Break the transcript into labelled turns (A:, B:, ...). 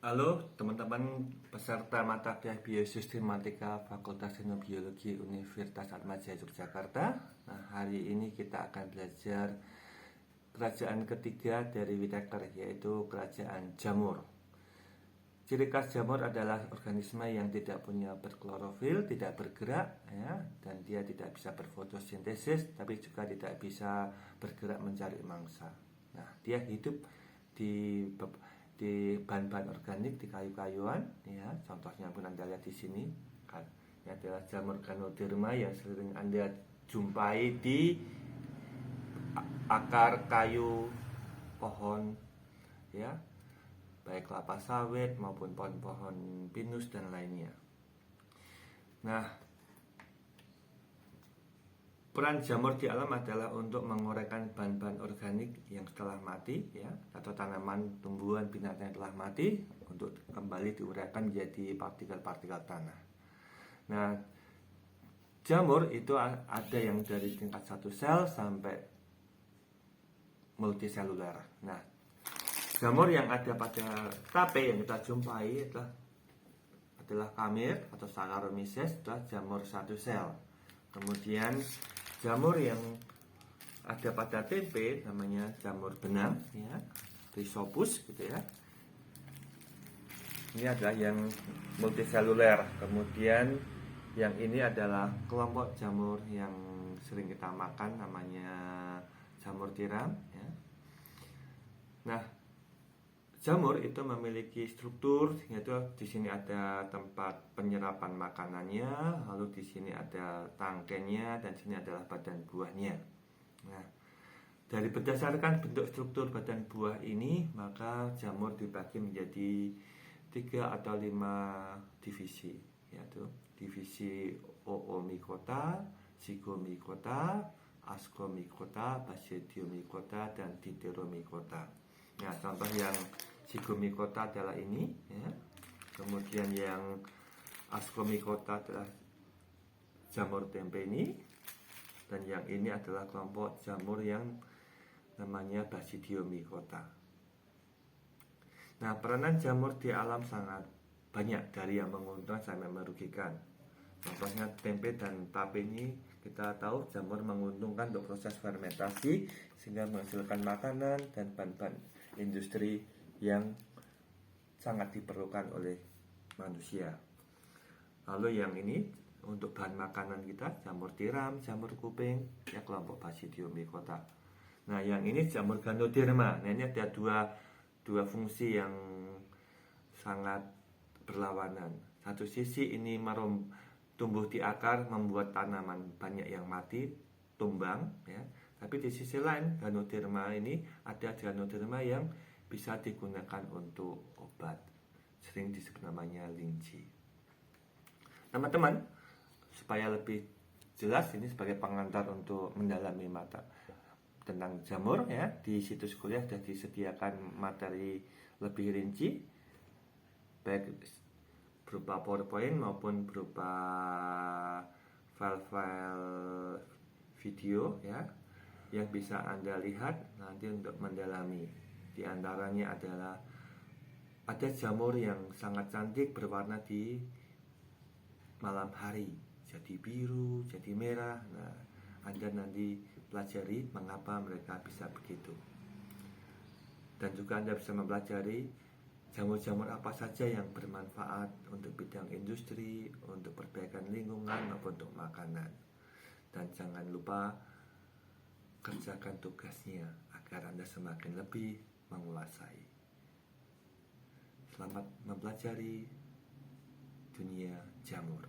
A: Halo teman-teman peserta mata kuliah Biosistematika Fakultas Teknobiologi Universitas Atmajaya Yogyakarta. Nah, hari ini kita akan belajar kerajaan ketiga dari Whittaker, yaitu kerajaan jamur. Ciri khas jamur adalah organisme yang tidak punya berklorofil, tidak bergerak, ya, dan dia tidak bisa berfotosintesis, tapi juga tidak bisa bergerak mencari mangsa. Nah, dia hidup di bahan-bahan organik, di kayu-kayuan, ya. Contohnya pun Anda lihat di sini, kan. Ini adalah jamur Ganoderma yang sering Anda jumpai di akar kayu pohon, ya, baik kelapa sawit maupun pohon-pohon pinus dan lainnya. Nah, peran jamur di alam adalah untuk menguraikan bahan-bahan organik yang telah mati, ya, atau tanaman, tumbuhan, binatang yang telah mati untuk kembali diuraikan menjadi partikel-partikel tanah. Nah, jamur itu ada yang dari tingkat satu sel sampai multiseluler. Nah, jamur yang ada pada tape yang kita jumpai adalah kamir atau Saccharomyces, adalah jamur satu sel. Kemudian jamur yang ada pada tempe namanya jamur benang, ya, Rhizopus, gitu ya. Ini adalah yang multiseluler. Kemudian yang ini adalah kelompok jamur yang sering kita makan, namanya jamur tiram, ya. Nah, jamur itu memiliki struktur, yaitu di sini ada tempat penyerapan makanannya, lalu di sini ada tangkainya, dan sini adalah badan buahnya. Nah, berdasarkan bentuk struktur badan buah ini, maka jamur dibagi menjadi 3 atau 5 divisi, yaitu divisi Oomycota, Zygomycota, Ascomycota, Basidiomycota, dan Dideromycota. Nah, contoh yang Zygomycota adalah ini, ya. Kemudian yang Ascomycota adalah jamur tempe ini, dan yang ini adalah kelompok jamur yang namanya Basidiomycota. Nah, peranan jamur di alam sangat banyak, dari yang menguntungkan sampai merugikan. Contohnya tempe dan tape ini kita tahu jamur menguntungkan untuk proses fermentasi sehingga menghasilkan makanan dan bahan-bahan industri yang sangat diperlukan oleh manusia. Lalu yang ini untuk bahan makanan kita, jamur tiram, jamur kuping, ya, kelompok Basidiomycota. Nah, yang ini jamur Ganoderma. Nah, ini ada dua fungsi yang sangat berlawanan. Satu sisi ini tumbuh di akar, membuat tanaman banyak yang mati, tumbang, ya. Tapi di sisi lain, Ganoderma ini ada Ganoderma yang bisa digunakan untuk obat, sering disebut namanya linci. Teman-teman, supaya lebih jelas, ini sebagai pengantar untuk mendalami mata tentang jamur, ya, di situs kuliah sudah disediakan materi lebih rinci, baik berupa PowerPoint maupun berupa file-file video, ya, yang bisa Anda lihat nanti untuk mendalami. Di antaranya adalah ada jamur yang sangat cantik berwarna di malam hari, jadi biru, jadi merah. Nah, Anda nanti pelajari mengapa mereka bisa begitu. Dan juga Anda bisa mempelajari jamur-jamur apa saja yang bermanfaat untuk bidang industri, untuk perbaikan lingkungan maupun untuk makanan. Dan jangan lupa kerjakan tugasnya agar Anda semakin lebih menguasai. Selamat mempelajari dunia jamur.